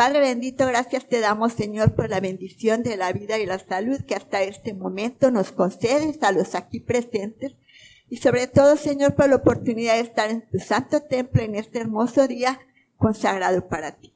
Padre bendito, gracias te damos, Señor, por la bendición de la vida y la salud que hasta este momento nos concedes a los aquí presentes. Y sobre todo, Señor, por la oportunidad de estar en tu santo templo en este hermoso día consagrado para ti.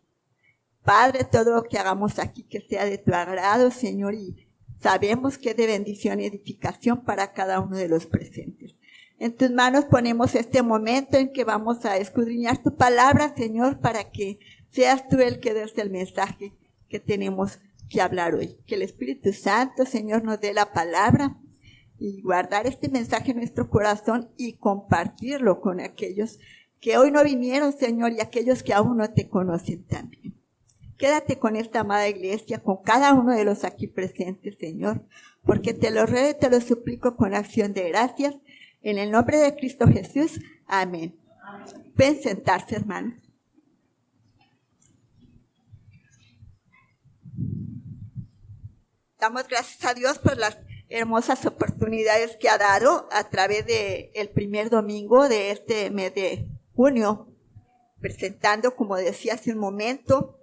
Padre, todo lo que hagamos aquí que sea de tu agrado, Señor, y sabemos que es de bendición y edificación para cada uno de los presentes. En tus manos ponemos este momento en que vamos a escudriñar tu palabra, Señor, para que seas tú el que des el mensaje que tenemos que hablar hoy. Que el Espíritu Santo, Señor, nos dé la palabra y guardar este mensaje en nuestro corazón y compartirlo con aquellos que hoy no vinieron, Señor, y aquellos que aún no te conocen también. Quédate con esta amada iglesia, con cada uno de los aquí presentes, Señor, porque te lo ruego y te lo suplico con acción de gracias, en el nombre de Cristo Jesús. Amén. Pueden sentarse, hermanos. Damos gracias a Dios por las hermosas oportunidades que ha dado a través del primer domingo de este mes de junio, presentando, como decía hace un momento,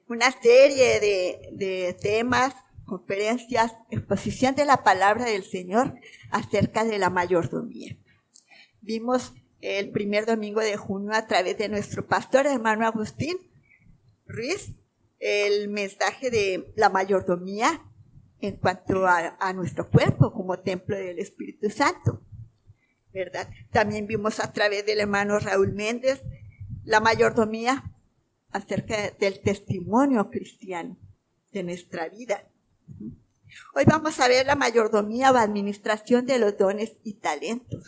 una serie de temas, conferencias, exposición de la palabra del Señor acerca de la mayordomía. Vimos el primer domingo de junio a través de nuestro pastor, hermano Agustín Ruiz, el mensaje de la mayordomía en cuanto a nuestro cuerpo como templo del Espíritu Santo, ¿verdad? También vimos a través del hermano Raúl Méndez la mayordomía acerca del testimonio cristiano de nuestra vida. Hoy vamos a ver la mayordomía o administración de los dones y talentos.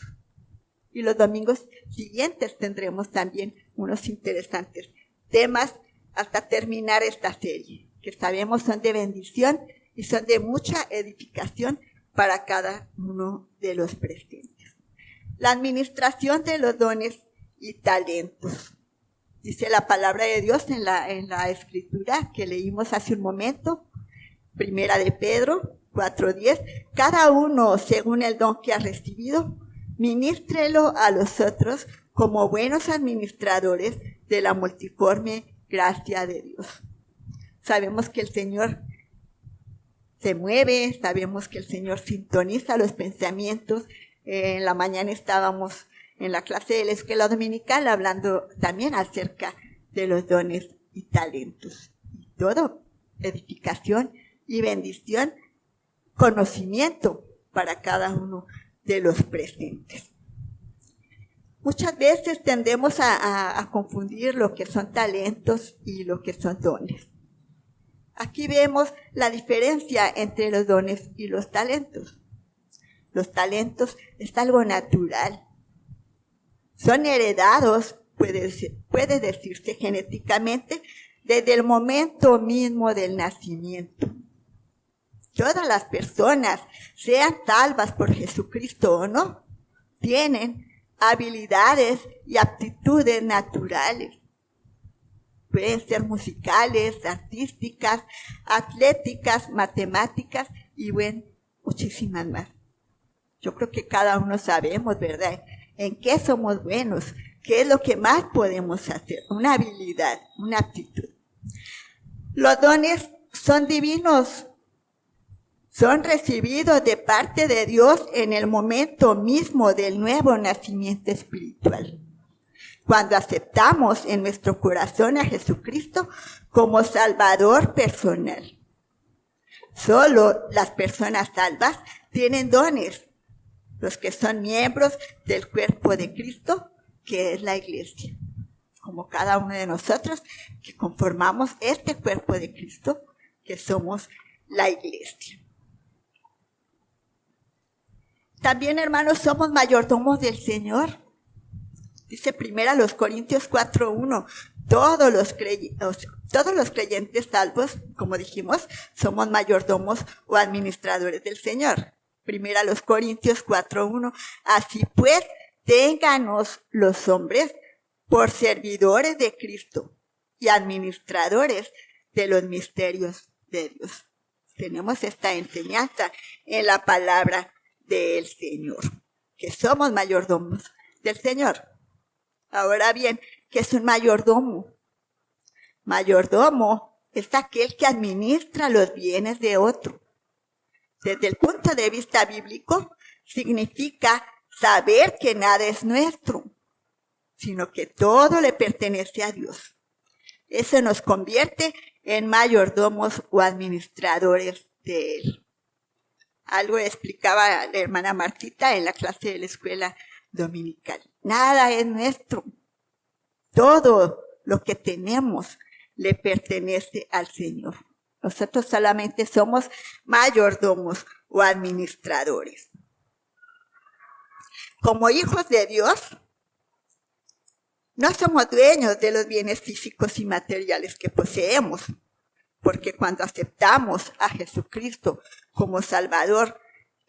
Y los domingos siguientes tendremos también unos interesantes temas hasta terminar esta serie, que sabemos son de bendición y son de mucha edificación para cada uno de los presentes. La administración de los dones y talentos. Dice la palabra de Dios en la escritura que leímos hace un momento, primera de Pedro 4:10, cada uno según el don que ha recibido, ministrelo a los otros como buenos administradores de la multiforme gracia de Dios. Sabemos que el Señor se mueve, sabemos que el Señor sintoniza los pensamientos. En la mañana estábamos en la clase de la escuela dominical hablando también acerca de los dones y talentos. Y todo, edificación y bendición, conocimiento para cada uno de los presentes. Muchas veces tendemos a confundir lo que son talentos y lo que son dones. Aquí vemos la diferencia entre los dones y los talentos. Los talentos es algo natural. Son heredados, puede decirse genéticamente, desde el momento mismo del nacimiento. Todas las personas, sean salvas por Jesucristo o no, tienen habilidades y aptitudes naturales. Pueden ser musicales, artísticas, atléticas, matemáticas y bueno, muchísimas más. Yo creo que cada uno sabemos, ¿verdad?, en qué somos buenos, qué es lo que más podemos hacer, una habilidad, una aptitud. Los dones son divinos, son recibidos de parte de Dios en el momento mismo del nuevo nacimiento espiritual. Cuando aceptamos en nuestro corazón a Jesucristo como Salvador personal. Solo las personas salvas tienen dones, los que son miembros del cuerpo de Cristo, que es la iglesia. Como cada uno de nosotros que conformamos este cuerpo de Cristo, que somos la iglesia. También, hermanos, somos mayordomos del Señor. Dice 1 Corintios 4:1, todos los creyentes salvos, como dijimos, somos mayordomos o administradores del Señor. 1 Corintios 4:1, así pues, ténganos los hombres por servidores de Cristo y administradores de los misterios de Dios. Tenemos esta enseñanza en la palabra del Señor, que somos mayordomos del Señor. Ahora bien, ¿qué es un mayordomo? Mayordomo es aquel que administra los bienes de otro. Desde el punto de vista bíblico, significa saber que nada es nuestro, sino que todo le pertenece a Dios. Eso nos convierte en mayordomos o administradores de Él. Algo explicaba la hermana Martita en la clase de la escuela dominical. Nada es nuestro. Todo lo que tenemos le pertenece al Señor. Nosotros solamente somos mayordomos o administradores. Como hijos de Dios, no somos dueños de los bienes físicos y materiales que poseemos, porque cuando aceptamos a Jesucristo como Salvador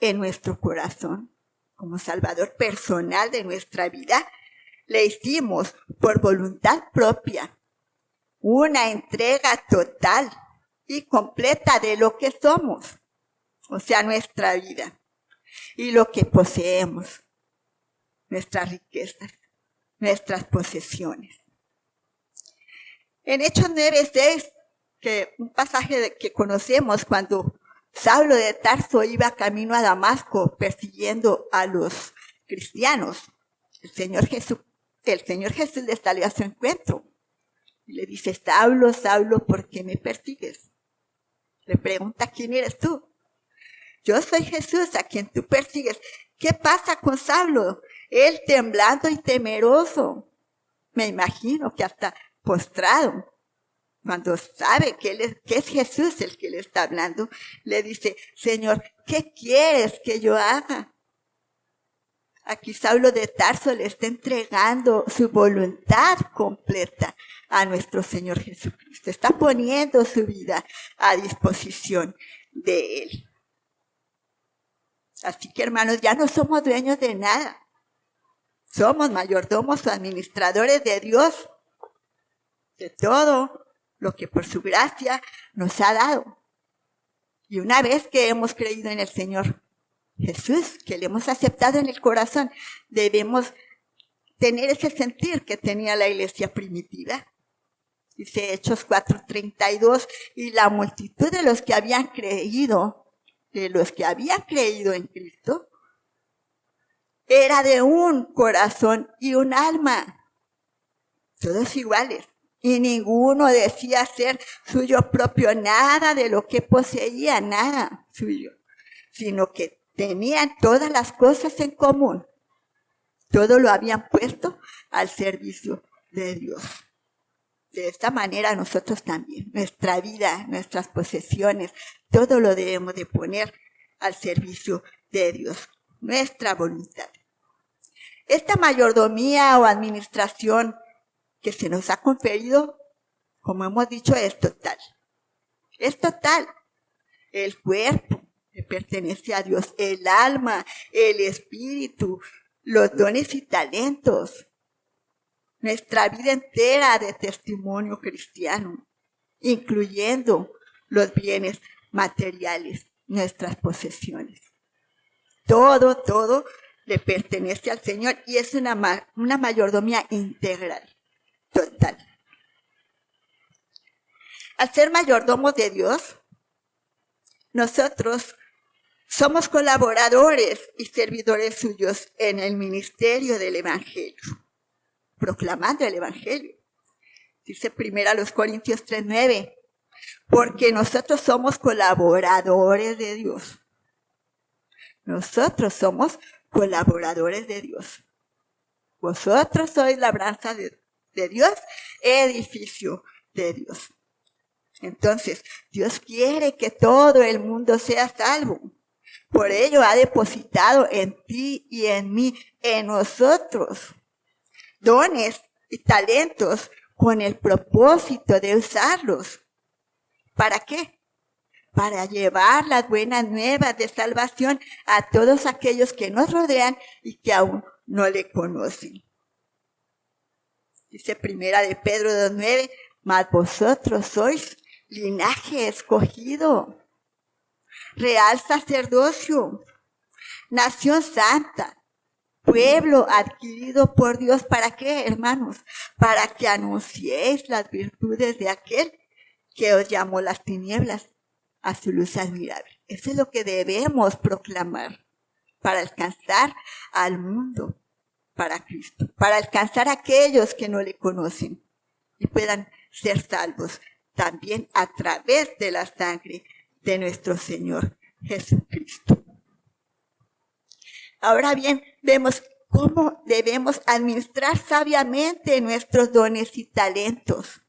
en nuestro corazón, como Salvador personal de nuestra vida, le hicimos por voluntad propia una entrega total y completa de lo que somos, o sea, nuestra vida y lo que poseemos, nuestras riquezas, nuestras posesiones. En Hechos 9:6, que un pasaje que conocemos cuando Saulo de Tarso iba camino a Damasco persiguiendo a los cristianos, el Señor Jesús le salió a su encuentro y le dice: Saulo, Saulo, ¿por qué me persigues? Le pregunta: ¿quién eres tú? Yo soy Jesús, a quien tú persigues. ¿Qué pasa con Saulo? Él temblando y temeroso, me imagino que hasta postrado, cuando sabe que es Jesús el que le está hablando, le dice: Señor, ¿qué quieres que yo haga? Aquí Saulo de Tarso le está entregando su voluntad completa a nuestro Señor Jesucristo. Está poniendo su vida a disposición de Él. Así que, hermanos, ya no somos dueños de nada. Somos mayordomos o administradores de Dios, de todo lo que por su gracia nos ha dado. Y una vez que hemos creído en el Señor Jesús, que le hemos aceptado en el corazón, debemos tener ese sentir que tenía la iglesia primitiva. Dice Hechos 4:32, y la multitud de los que habían creído en Cristo, era de un corazón y un alma, todos iguales, y ninguno decía ser suyo propio nada de lo que poseía, nada suyo, sino que tenían todas las cosas en común. Todo lo habían puesto al servicio de Dios. De esta manera nosotros también, nuestra vida, nuestras posesiones, todo lo debemos de poner al servicio de Dios, nuestra voluntad. Esta mayordomía o administración que se nos ha conferido, como hemos dicho, es total. Es total. El cuerpo le pertenece a Dios, el alma, el espíritu, los dones y talentos, nuestra vida entera de testimonio cristiano, incluyendo los bienes materiales, nuestras posesiones. Todo le pertenece al Señor y es una mayordomía integral, total. Al ser mayordomos de Dios, nosotros somos colaboradores y servidores suyos en el ministerio del Evangelio, proclamando el Evangelio. Dice 1 Corintios 3:9, porque nosotros somos colaboradores de Dios. Nosotros somos colaboradores de Dios. Vosotros sois labranza de Dios, edificio de Dios. Entonces, Dios quiere que todo el mundo sea salvo. Por ello ha depositado en ti y en mí, en nosotros, dones y talentos con el propósito de usarlos. ¿Para qué? Para llevar las buenas nuevas de salvación a todos aquellos que nos rodean y que aún no le conocen. Dice 1 Pedro 2:9, mas vosotros sois linaje escogido, real sacerdocio, nación santa, pueblo adquirido por Dios. ¿Para qué, hermanos? Para que anunciéis las virtudes de aquel que os llamó las tinieblas a su luz admirable. Eso es lo que debemos proclamar para alcanzar al mundo, para Cristo, para alcanzar a aquellos que no le conocen y puedan ser salvos también a través de la sangre de nuestro Señor Jesucristo. Ahora bien, vemos cómo debemos administrar sabiamente nuestros dones y talentos.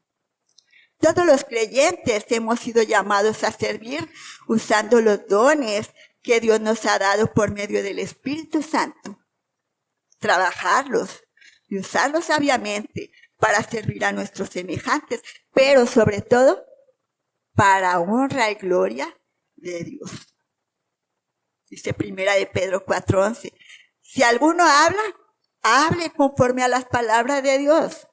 Todos los creyentes hemos sido llamados a servir usando los dones que Dios nos ha dado por medio del Espíritu Santo. Trabajarlos y usarlos sabiamente para servir a nuestros semejantes, pero sobre todo para honra y gloria de Dios. Dice Primera de Pedro 4:11, si alguno habla, hable conforme a las palabras de Dios.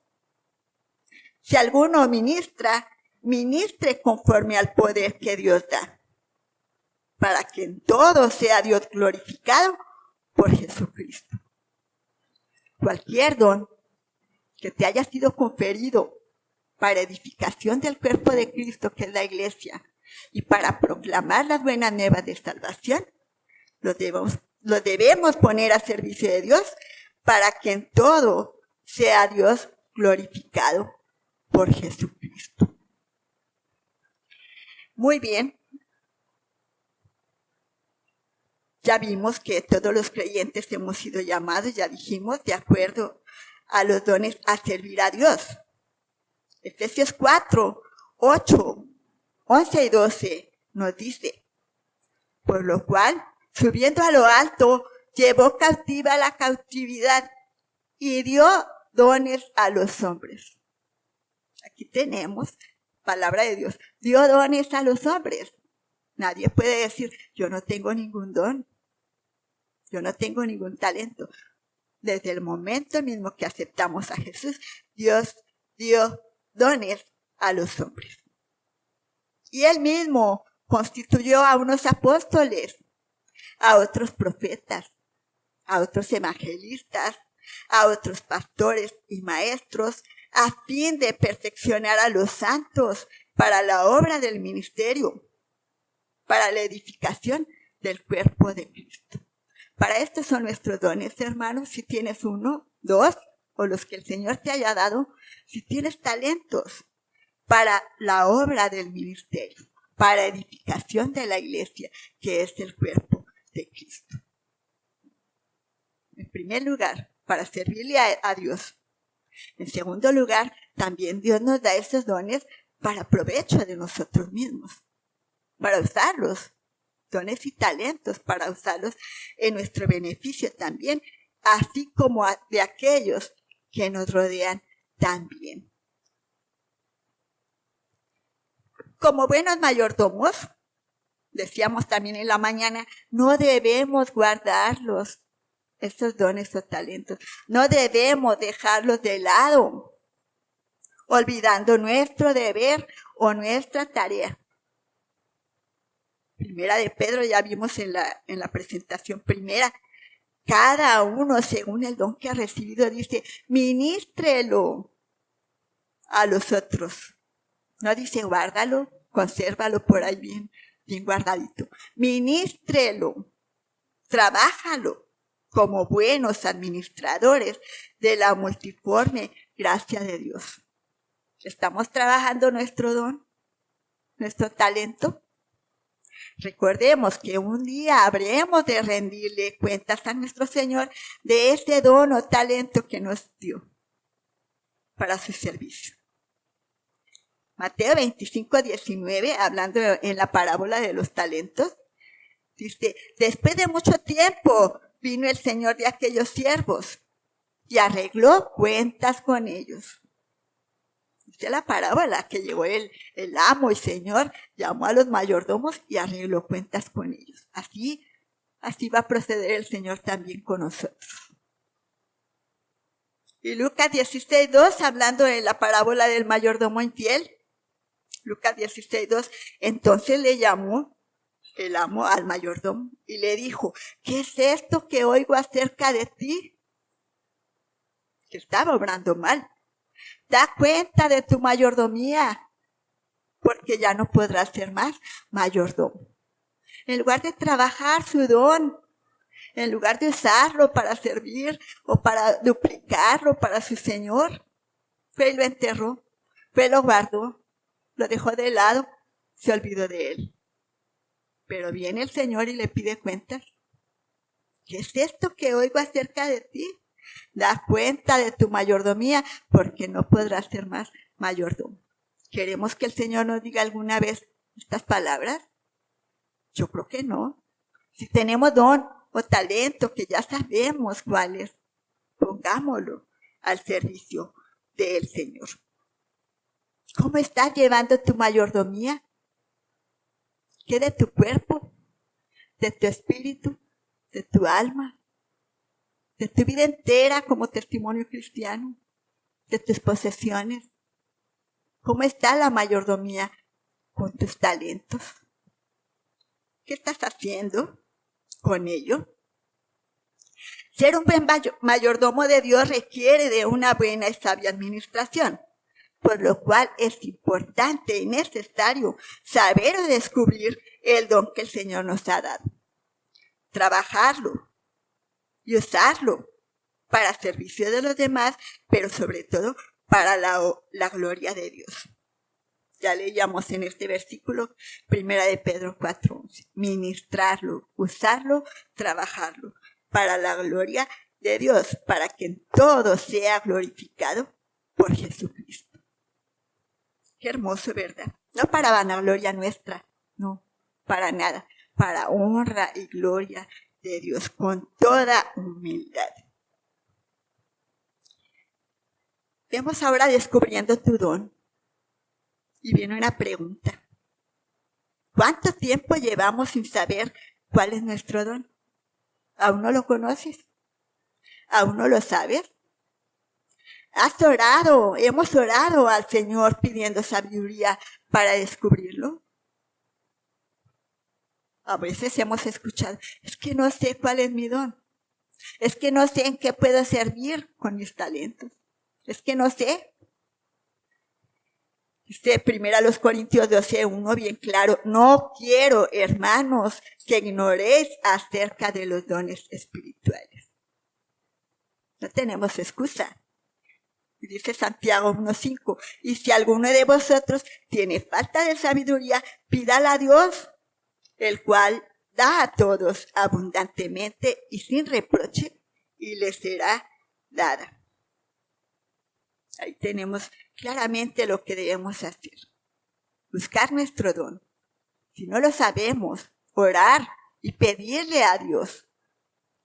Si alguno ministra, ministre conforme al poder que Dios da, para que en todo sea Dios glorificado por Jesucristo. Cualquier don que te haya sido conferido para edificación del cuerpo de Cristo, que es la iglesia, y para proclamar las buenas nuevas de salvación, lo debemos poner a servicio de Dios para que en todo sea Dios glorificado por Jesucristo. Muy bien. Ya vimos que todos los creyentes hemos sido llamados, ya dijimos, de acuerdo a los dones a servir a Dios. Efesios 4:8, 11 y 12 nos dice, por lo cual, subiendo a lo alto, llevó cautiva la cautividad y dio dones a los hombres. Aquí tenemos palabra de Dios. Dio dones a los hombres. Nadie puede decir, yo no tengo ningún don. Yo no tengo ningún talento. Desde el momento mismo que aceptamos a Jesús, Dios dio dones a los hombres. Y Él mismo constituyó a unos apóstoles, a otros profetas, a otros evangelistas, a otros pastores y maestros, a fin de perfeccionar a los santos para la obra del ministerio, para la edificación del cuerpo de Cristo. Para esto son nuestros dones, hermanos. Si tienes 1, 2, o los que el Señor te haya dado, si tienes talentos para la obra del ministerio, para edificación de la iglesia, que es el cuerpo de Cristo. En primer lugar, para servirle a Dios. En segundo lugar, también Dios nos da esos dones para provecho de nosotros mismos, para usarlos, dones y talentos, para usarlos en nuestro beneficio también, así como de aquellos que nos rodean también. Como buenos mayordomos, decíamos también en la mañana, no debemos guardarlos, estos dones o talentos. No debemos dejarlos de lado, olvidando nuestro deber o nuestra tarea. Primera de Pedro, ya vimos en la presentación primera, cada uno según el don que ha recibido, dice, ministrelo a los otros. No dice guárdalo, consérvalo por ahí bien guardadito. Ministrelo, trabájalo como buenos administradores de la multiforme gracia de Dios. ¿Estamos trabajando nuestro don, nuestro talento? Recordemos que un día habremos de rendirle cuentas a nuestro Señor de ese don o talento que nos dio para su servicio. Mateo 25:19, hablando en la parábola de los talentos, dice, después de mucho tiempo vino el Señor de aquellos siervos y arregló cuentas con ellos. Dice la parábola que llegó el amo y Señor, llamó a los mayordomos y arregló cuentas con ellos. Así va a proceder el Señor también con nosotros. Y Lucas 16:2, hablando de la parábola del mayordomo infiel, Lucas 16:2, entonces le llamó el amo al mayordomo y le dijo, ¿qué es esto que oigo acerca de ti? Que estaba obrando mal. Da cuenta de tu mayordomía, porque ya no podrá ser más mayordomo. En lugar de trabajar su don, en lugar de usarlo para servir o para duplicarlo para su Señor, fue y lo enterró, fue y lo guardó, lo dejó de lado, se olvidó de él. Pero viene el Señor y le pide cuentas. ¿Qué es esto que oigo acerca de ti? Da cuenta de tu mayordomía, porque no podrás ser más mayordomo. ¿Queremos que el Señor nos diga alguna vez estas palabras? Yo creo que no. Si tenemos don o talento que ya sabemos cuál es, pongámoslo al servicio del Señor. ¿Cómo estás llevando tu mayordomía? ¿Qué de tu cuerpo? ¿De tu espíritu? ¿De tu alma? ¿De tu vida entera como testimonio cristiano? ¿De tus posesiones? ¿Cómo está la mayordomía con tus talentos? ¿Qué estás haciendo con ello? Ser un buen mayordomo de Dios requiere de una buena y sabia administración, por lo cual es importante y necesario saber o descubrir el don que el Señor nos ha dado. Trabajarlo y usarlo para servicio de los demás, pero sobre todo para la gloria de Dios. Ya leíamos en este versículo, 1 de Pedro 4:11. Ministrarlo, usarlo, trabajarlo para la gloria de Dios, para que en todo sea glorificado por Jesucristo. Qué hermoso, ¿verdad? No para vanagloria nuestra, no, para nada, para honra y gloria de Dios, con toda humildad. Vemos ahora descubriendo tu don. Y viene una pregunta. ¿Cuánto tiempo llevamos sin saber cuál es nuestro don? ¿Aún no lo conoces? ¿Aún no lo sabes? Hemos orado al Señor pidiendo sabiduría para descubrirlo. A veces hemos escuchado, es que no sé cuál es mi don. Es que no sé en qué puedo servir con mis talentos. Es que no sé. Dice 1 Corintios 12:1 bien claro, no quiero, hermanos, que ignoréis acerca de los dones espirituales. No tenemos excusa. Y dice Santiago 1:5, y si alguno de vosotros tiene falta de sabiduría, pídala a Dios, el cual da a todos abundantemente y sin reproche, y le será dada. Ahí tenemos claramente lo que debemos hacer. Buscar nuestro don. Si no lo sabemos, orar y pedirle a Dios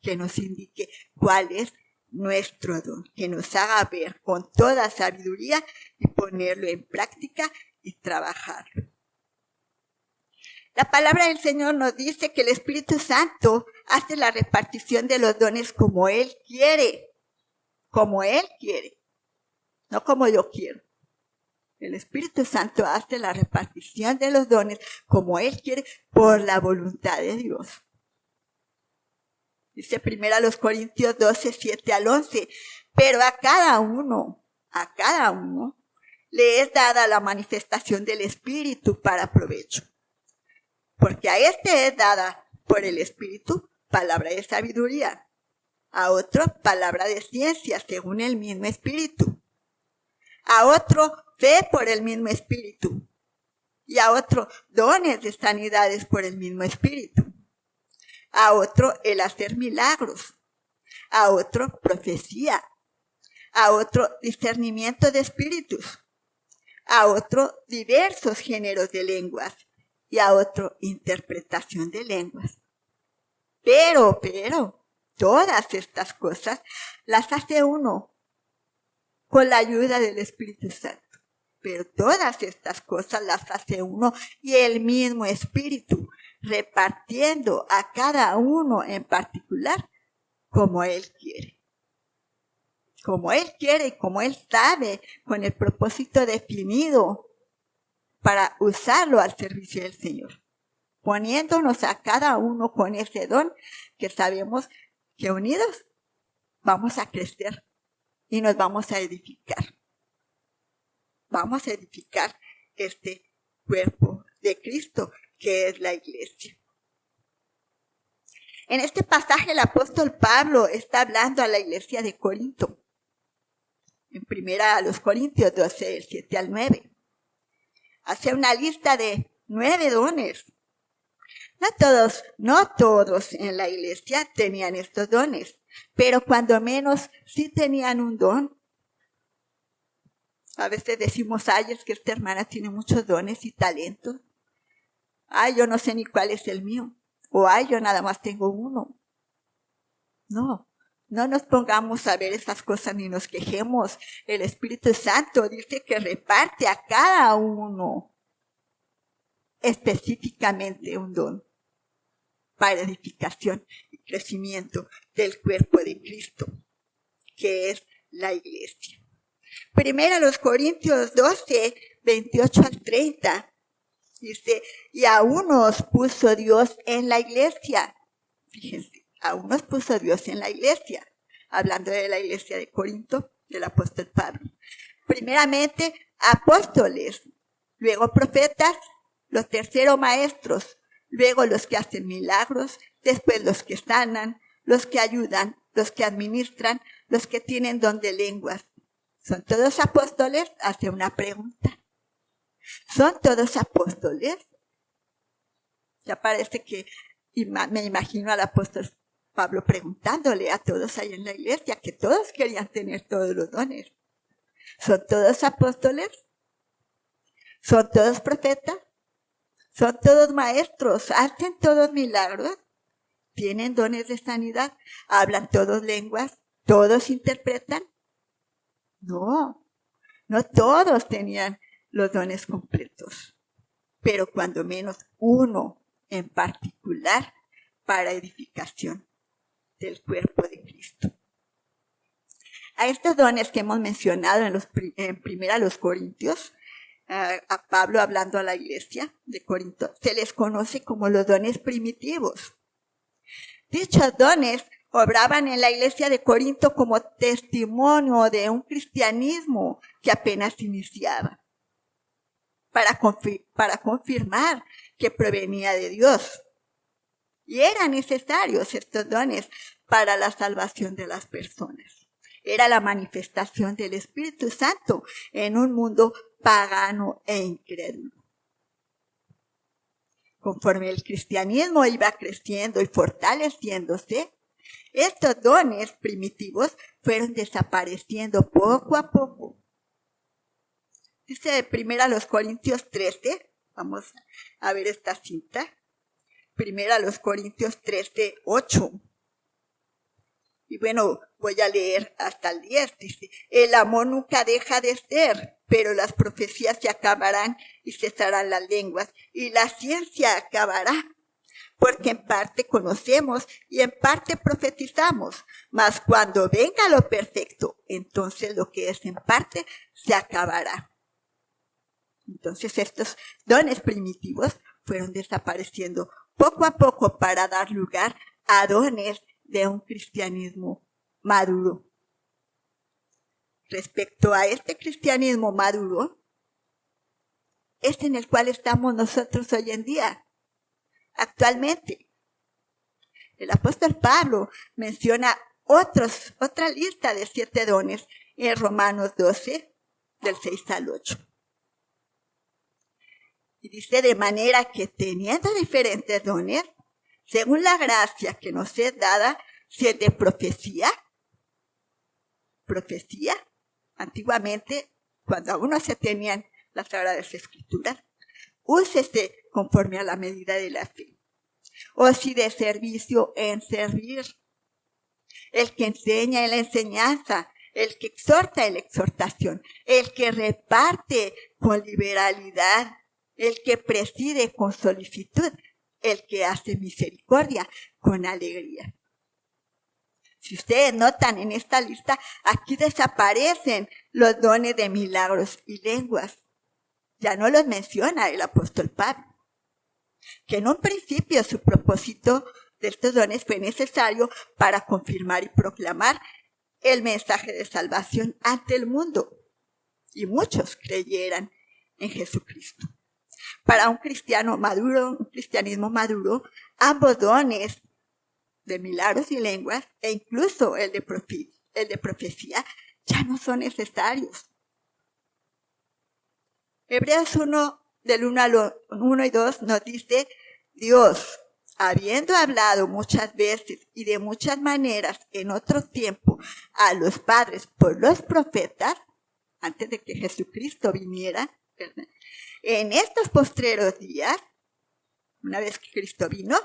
que nos indique cuál es nuestro don, que nos haga ver con toda sabiduría y ponerlo en práctica y trabajarlo. La palabra del Señor nos dice que el Espíritu Santo hace la repartición de los dones como Él quiere, no como yo quiero. El Espíritu Santo hace la repartición de los dones como Él quiere por la voluntad de Dios. Dice 1 Corintios 12:7-11, pero a cada uno le es dada la manifestación del Espíritu para provecho. Porque a este es dada por el Espíritu palabra de sabiduría, a otro palabra de ciencia según el mismo Espíritu, a otro fe por el mismo Espíritu, y a otro dones de sanidades por el mismo Espíritu, a otro el hacer milagros, a otro profecía, a otro discernimiento de espíritus, a otro diversos géneros de lenguas y a otro interpretación de lenguas. Pero, todas estas cosas las hace uno con la ayuda del Espíritu Santo. Pero todas estas cosas las hace uno y el mismo Espíritu, repartiendo a cada uno en particular como Él quiere. Como Él quiere y como Él sabe, con el propósito definido para usarlo al servicio del Señor. Poniéndonos a cada uno con ese don que sabemos que unidos vamos a crecer y nos vamos a edificar. Vamos a edificar este cuerpo de Cristo, que es la iglesia. En este pasaje el apóstol Pablo está hablando a la iglesia de Corinto. En primera a los Corintios 12, del 7 al 9. Hace una lista de 9 dones. No todos en la iglesia tenían estos dones, pero cuando menos sí tenían un don. A veces decimos, ay, es que esta hermana tiene muchos dones y talentos. Ay, yo no sé ni cuál es el mío. O ay, yo nada más tengo uno. No nos pongamos a ver esas cosas ni nos quejemos. El Espíritu Santo dice que reparte a cada uno específicamente un don para edificación y crecimiento del cuerpo de Cristo, que es la iglesia. Primero los Corintios 12, 28 al 30. Dice, y a unos puso Dios en la iglesia. Fíjense, a unos puso Dios en la iglesia. Hablando de la iglesia de Corinto, del apóstol Pablo. Primeramente, apóstoles. Luego profetas. Los terceros maestros. Luego los que hacen milagros. Después los que sanan. Los que ayudan. Los que administran. Los que tienen don de lenguas. ¿Son todos apóstoles? Hace una pregunta. ¿Son todos apóstoles? Ya parece que me imagino al apóstol Pablo preguntándole a todos ahí en la iglesia que todos querían tener todos los dones. ¿Son todos apóstoles? ¿Son todos profetas? ¿Son todos maestros? ¿Hacen todos milagros? ¿Tienen dones de sanidad? ¿Hablan todos lenguas? ¿Todos interpretan? No todos tenían los dones completos, pero cuando menos uno en particular para edificación del cuerpo de Cristo. A estos dones que hemos mencionado en primera los Corintios, a Pablo hablando a la iglesia de Corinto, se les conoce como los dones primitivos. Dichos dones obraban en la iglesia de Corinto como testimonio de un cristianismo que apenas iniciaba, para confirmar que provenía de Dios. Y eran necesarios estos dones para la salvación de las personas. Era la manifestación del Espíritu Santo en un mundo pagano e incrédulo. Conforme el cristianismo iba creciendo y fortaleciéndose, estos dones primitivos fueron desapareciendo poco a poco. Dice primera los Corintios 13, vamos a ver esta cita. Primera los Corintios 13, 8. Y bueno, voy a leer hasta el 10. Dice, el amor nunca deja de ser, pero las profecías se acabarán y cesarán las lenguas, y la ciencia acabará. Porque en parte conocemos y en parte profetizamos, mas cuando venga lo perfecto, entonces lo que es en parte se acabará. Entonces estos dones primitivos fueron desapareciendo poco a poco para dar lugar a dones de un cristianismo maduro. Respecto a este cristianismo maduro, es en el cual estamos nosotros hoy en día, actualmente. El apóstol Pablo menciona otra lista de 7 dones en Romanos 12, del 6 al 8. Y dice, de manera que teniendo diferentes dones, según la gracia que nos es dada, si es de profecía, antiguamente, cuando aún no se tenían las Sagradas Escrituras, úsese conforme a la medida de la fe. O si de servicio, en servir. El que enseña en la enseñanza, el que exhorta en la exhortación, el que reparte con liberalidad, el que preside con solicitud, el que hace misericordia con alegría. Si ustedes notan en esta lista, aquí desaparecen los dones de milagros y lenguas. Ya no los menciona el apóstol Pablo. Que en un principio su propósito de estos dones fue necesario para confirmar y proclamar el mensaje de salvación ante el mundo. Y muchos creyeran en Jesucristo. Para un cristiano maduro, un cristianismo maduro, ambos dones de milagros y lenguas, e incluso el de profecía, ya no son necesarios. Hebreos 1, del 1 y 2 nos dice, Dios, habiendo hablado muchas veces y de muchas maneras en otro tiempo a los padres por los profetas, antes de que Jesucristo viniera, ¿verdad? En estos postreros días, una vez que Cristo vino,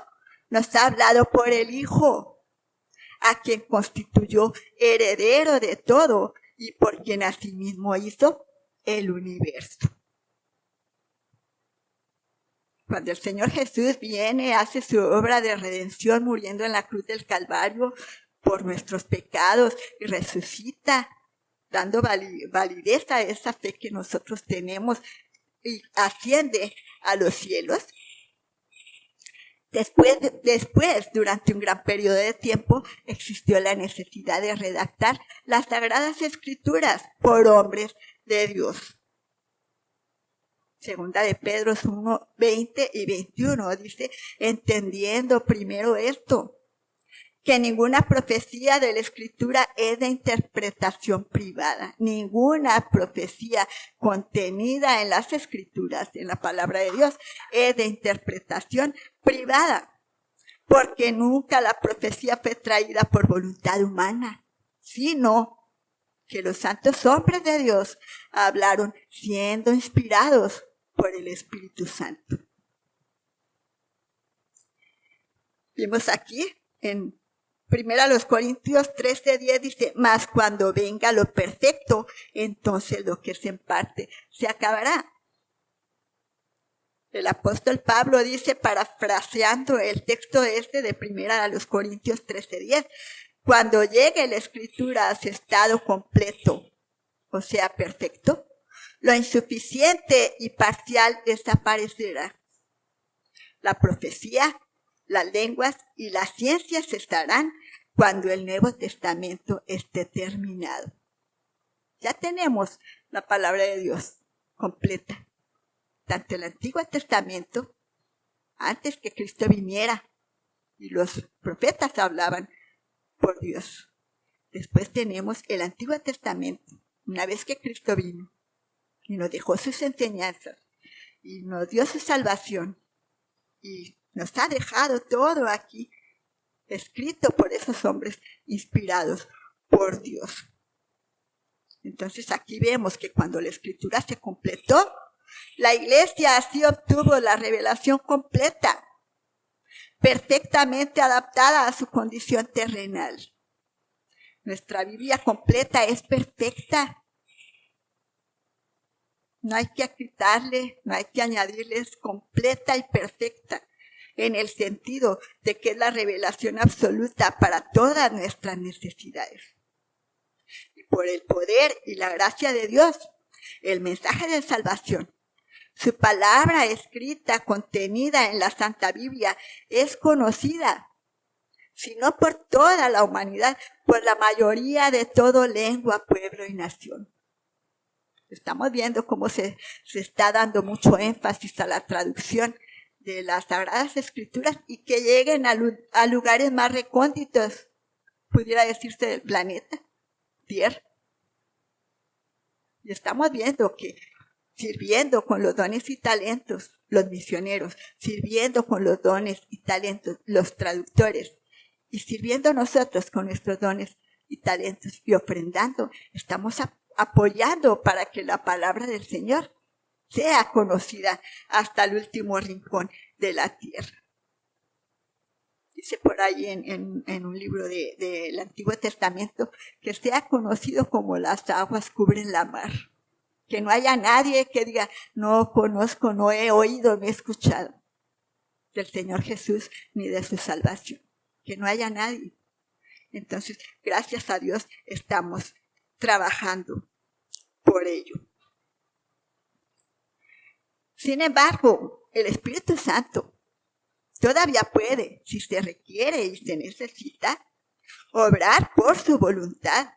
nos ha hablado por el Hijo, a quien constituyó heredero de todo y por quien asimismo hizo el universo. Cuando el Señor Jesús viene, hace su obra de redención muriendo en la cruz del Calvario por nuestros pecados y resucita, dando validez a esa fe que nosotros tenemos y asciende a los cielos. Después, durante un gran periodo de tiempo, existió la necesidad de redactar las Sagradas Escrituras por hombres de Dios. Segunda de Pedro 1, 20 y 21 dice, entendiendo primero esto, que ninguna profecía de la Escritura es de interpretación privada. Ninguna profecía contenida en las Escrituras, en la palabra de Dios, es de interpretación privada. Porque nunca la profecía fue traída por voluntad humana, sino que los santos hombres de Dios hablaron siendo inspirados por el Espíritu Santo. Vimos aquí en 1 Corintios 13:10 dice, mas cuando venga lo perfecto, entonces lo que es en parte se acabará. El apóstol Pablo dice, parafraseando el texto de 1 Corintios 13:10, cuando llegue la Escritura a su estado completo, o sea, perfecto, lo insuficiente y parcial desaparecerá. La profecía, las lenguas y las ciencias estarán cuando el Nuevo Testamento esté terminado. Ya tenemos la palabra de Dios completa. Tanto el Antiguo Testamento, antes que Cristo viniera, y los profetas hablaban por Dios. Después tenemos el Antiguo Testamento, una vez que Cristo vino y nos dejó sus enseñanzas y nos dio su salvación y nos ha dejado todo aquí escrito por esos hombres inspirados por Dios. Entonces aquí vemos que cuando la Escritura se completó, la iglesia así obtuvo la revelación completa, perfectamente adaptada a su condición terrenal. Nuestra Biblia completa es perfecta. No hay que quitarle, no hay que añadirle, es completa y perfecta, en el sentido de que es la revelación absoluta para todas nuestras necesidades. Y por el poder y la gracia de Dios, el mensaje de salvación, su palabra escrita, contenida en la Santa Biblia, es conocida, si no por toda la humanidad, por la mayoría de toda lengua, pueblo y nación. Estamos viendo cómo se está dando mucho énfasis a la traducción de las Sagradas Escrituras y que lleguen a lugares más recónditos, pudiera decirse, del planeta, Tierra. Y estamos viendo que sirviendo con los dones y talentos, los misioneros, sirviendo con los dones y talentos, los traductores, y sirviendo nosotros con nuestros dones y talentos y ofrendando, estamos apoyando para que la palabra del Señor sea conocida hasta el último rincón de la tierra. Dice por ahí en un libro del Antiguo Testamento que sea conocido como las aguas cubren la mar. Que no haya nadie que diga, no conozco, no he oído, no he escuchado del Señor Jesús ni de su salvación. Que no haya nadie. Entonces, gracias a Dios estamos trabajando por ello. Sin embargo, el Espíritu Santo todavía puede, si se requiere y se necesita, obrar por su voluntad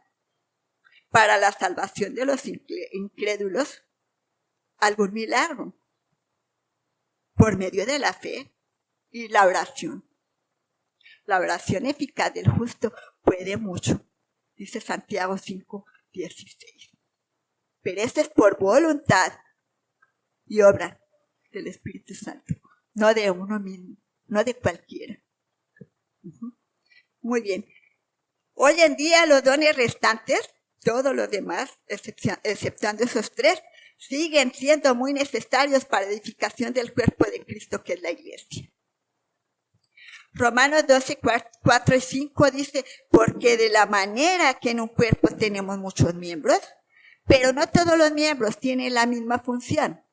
para la salvación de los incrédulos algún milagro. por medio de la fe y la oración. La oración eficaz del justo puede mucho, dice Santiago 5:16. Pero esto es por voluntad y obra del Espíritu Santo, no de uno mismo, no de cualquiera. Muy bien. Hoy en día los dones restantes, todos los demás, exceptuando esos 3, siguen siendo muy necesarios para la edificación del cuerpo de Cristo, que es la iglesia. Romanos 12, 4 y 5 dice, porque de la manera que en un cuerpo tenemos muchos miembros, pero no todos los miembros tienen la misma función.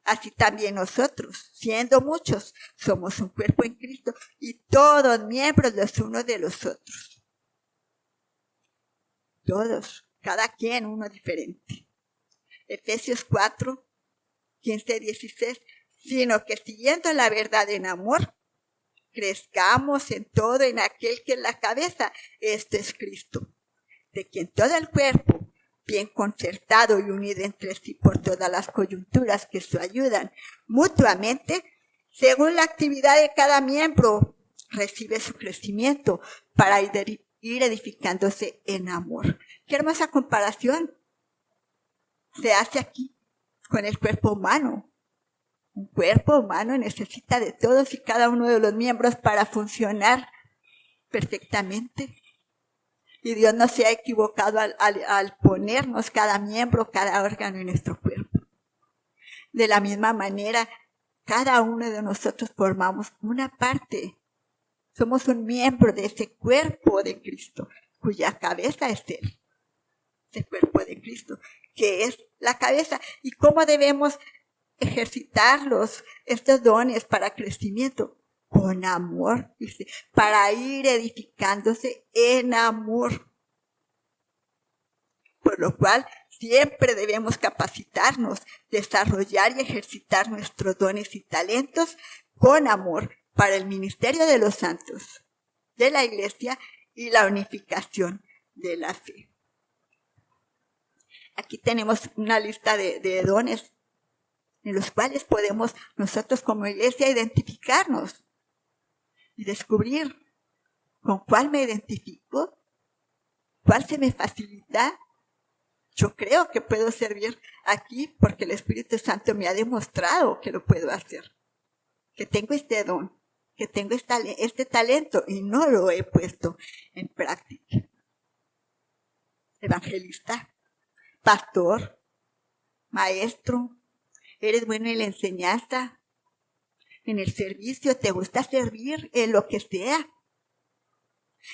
Así también nosotros, siendo muchos, somos un cuerpo en Cristo y todos miembros los unos de los otros. Todos, cada quien uno diferente. Efesios 4, 15, 16, sino que siguiendo la verdad en amor, crezcamos en todo en aquel que es la cabeza, este es Cristo, de quien todo el cuerpo, bien concertado y unido entre sí por todas las coyunturas que se ayudan mutuamente, según la actividad de cada miembro, recibe su crecimiento para ir edificándose en amor. Qué hermosa comparación se hace aquí con el cuerpo humano. Un cuerpo humano necesita de todos y cada uno de los miembros para funcionar perfectamente. Y Dios no se ha equivocado al ponernos cada miembro, cada órgano en nuestro cuerpo. De la misma manera, cada uno de nosotros formamos una parte. Somos un miembro de ese cuerpo de Cristo, cuya cabeza es Él. Ese cuerpo de Cristo, que es la cabeza. ¿Y cómo debemos ejercitarlos, estos dones para crecimiento? Con amor, dice, para ir edificándose en amor. Por lo cual, siempre debemos capacitarnos, desarrollar y ejercitar nuestros dones y talentos con amor para el ministerio de los santos, de la iglesia y la unificación de la fe. Aquí tenemos una lista de dones en los cuales podemos nosotros como iglesia identificarnos y descubrir con cuál me identifico, cuál se me facilita. Yo creo que puedo servir aquí porque el Espíritu Santo me ha demostrado que lo puedo hacer, que tengo este don, que tengo este talento y no lo he puesto en práctica. Evangelista, pastor, maestro, eres bueno en la enseñanza, en el servicio, te gusta servir en lo que sea,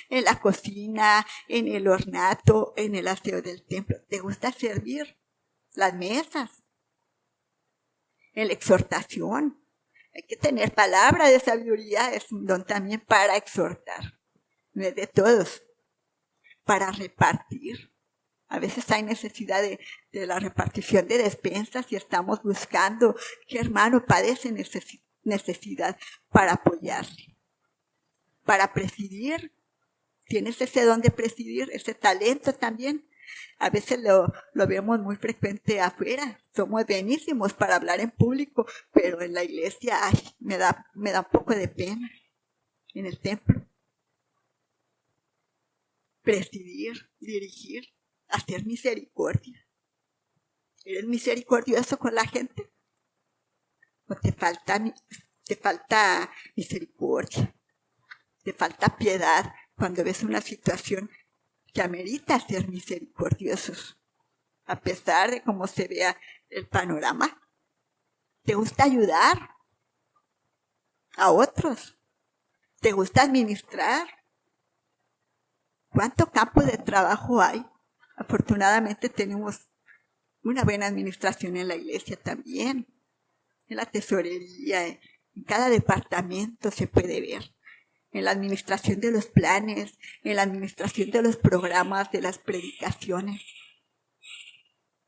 en la cocina, en el ornato, en el aseo del templo, te gusta servir las mesas, en la exhortación. Hay que tener palabra de sabiduría, es un don también para exhortar, no es de todos, para repartir. A veces hay necesidad de la repartición de despensas y estamos buscando qué hermano padece necesidad para apoyarle. Para presidir, tienes ese don de presidir, ese talento también. A veces lo vemos muy frecuente afuera. Somos buenísimos para hablar en público, pero en la iglesia, me da un poco de pena en el templo. Presidir, dirigir, hacer misericordia. ¿Eres misericordioso con la gente? ¿O te falta misericordia? ¿Te falta piedad cuando ves una situación que amerita ser misericordiosos? A pesar de cómo se vea el panorama. ¿Te gusta ayudar a otros? ¿Te gusta administrar? ¿Cuánto campo de trabajo hay? Afortunadamente tenemos una buena administración en la iglesia también, en la tesorería, en cada departamento se puede ver, en la administración de los planes, en la administración de los programas, de las predicaciones.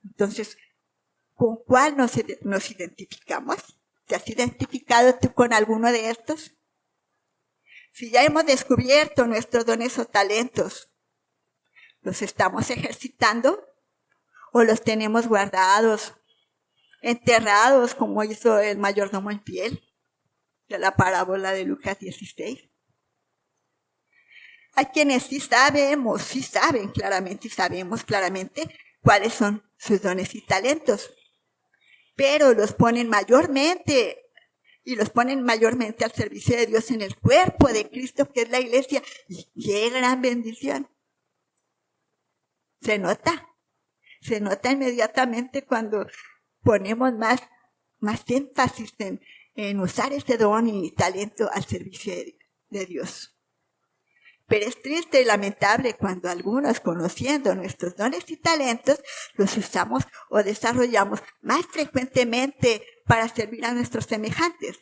Entonces, ¿con cuál nos identificamos? ¿Te has identificado tú con alguno de estos? Si ya hemos descubierto nuestros dones o talentos, ¿los estamos ejercitando o los tenemos guardados, enterrados como hizo el mayordomo infiel? de la parábola de Lucas 16. Hay quienes sí saben claramente y sabemos claramente cuáles son sus dones y talentos, pero los ponen mayormente al servicio de Dios en el cuerpo de Cristo, que es la iglesia. Y qué gran bendición. Se nota inmediatamente cuando ponemos más énfasis en usar ese don y talento al servicio de Dios. Pero es triste y lamentable cuando algunos, conociendo nuestros dones y talentos, los usamos o desarrollamos más frecuentemente para servir a nuestros semejantes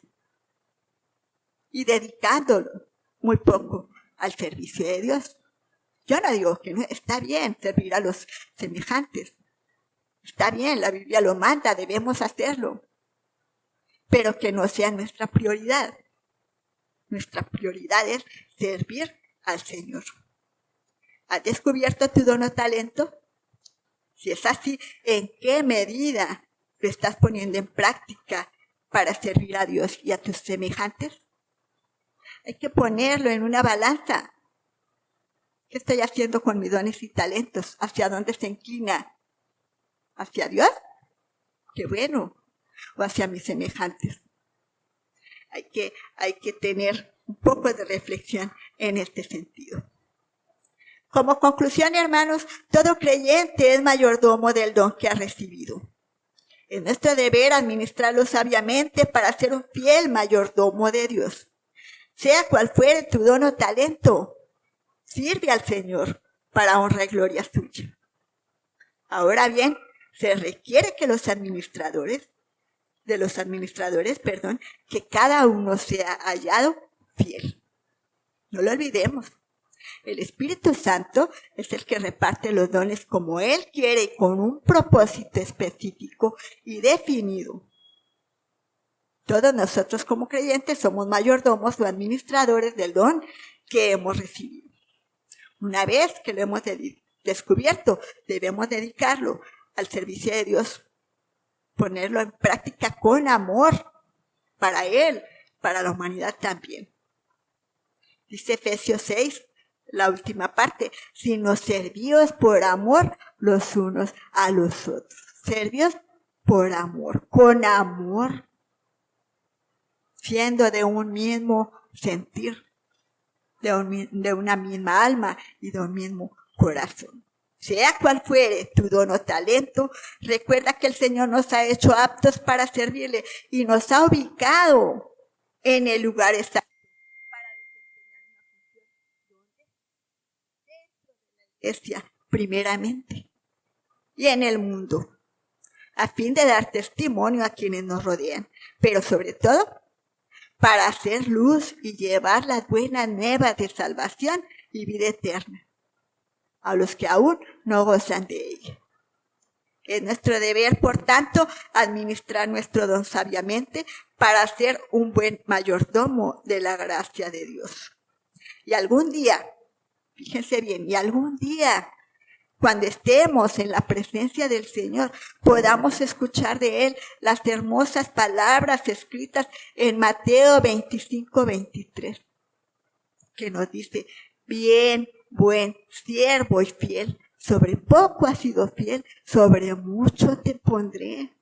y dedicándolo muy poco al servicio de Dios. Yo no digo que no está bien servir a los semejantes. Está bien, la Biblia lo manda, debemos hacerlo. Pero que no sea nuestra prioridad. Nuestra prioridad es servir al Señor. ¿Has descubierto tu don o talento? Si es así, ¿en qué medida lo estás poniendo en práctica para servir a Dios y a tus semejantes? Hay que ponerlo en una balanza. ¿Qué estoy haciendo con mis dones y talentos? ¿Hacia dónde se inclina? ¿Hacia Dios? ¡Qué bueno! ¿O hacia mis semejantes? Hay que tener un poco de reflexión en este sentido. Como conclusión, hermanos, todo creyente es mayordomo del don que ha recibido. Es nuestro deber administrarlo sabiamente para ser un fiel mayordomo de Dios. Sea cual fuere tu don o talento, sirve al Señor para honra y gloria suya. Ahora bien, se requiere que que cada uno sea hallado fiel. No lo olvidemos. El Espíritu Santo es el que reparte los dones como Él quiere y con un propósito específico y definido. Todos nosotros como creyentes somos mayordomos o administradores del don que hemos recibido. Una vez que lo hemos descubierto, debemos dedicarlo al servicio de Dios, ponerlo en práctica con amor para Él, para la humanidad también. Dice Efesios 6, la última parte, sino servíos por amor los unos a los otros. Servíos por amor, con amor, siendo de un mismo sentir, de una misma alma y de un mismo corazón. Sea cual fuere tu don o talento, recuerda que el Señor nos ha hecho aptos para servirle y nos ha ubicado en el lugar exacto para desempeñar una función dentro de la iglesia, primeramente, y en el mundo, a fin de dar testimonio a quienes nos rodean, pero sobre todo para hacer luz y llevar las buenas nuevas de salvación y vida eterna a los que aún no gozan de ella. Es nuestro deber, por tanto, administrar nuestro don sabiamente para ser un buen mayordomo de la gracia de Dios. Y algún día, fíjense bien, cuando estemos en la presencia del Señor, podamos escuchar de Él las hermosas palabras escritas en Mateo 25:23, que nos dice, bien, buen siervo y fiel, sobre poco has sido fiel, sobre mucho te pondré.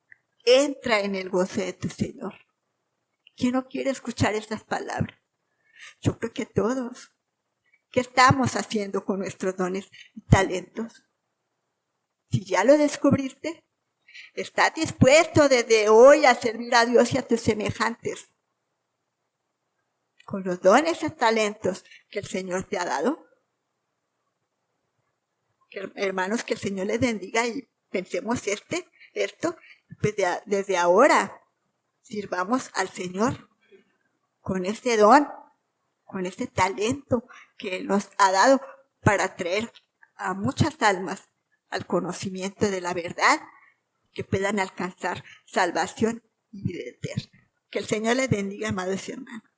Entra en el gozo de tu Señor. ¿Quién no quiere escuchar estas palabras? Yo creo que todos. ¿Qué estamos haciendo con nuestros dones y talentos? Si ya lo descubriste, ¿estás dispuesto desde hoy a servir a Dios y a tus semejantes con los dones y talentos que el Señor te ha dado? Hermanos, que el Señor les bendiga y pensemos esto, pues desde ahora sirvamos al Señor con este don, con este talento que Él nos ha dado para traer a muchas almas al conocimiento de la verdad, que puedan alcanzar salvación y vida eterna. Que el Señor les bendiga, amados hermanos.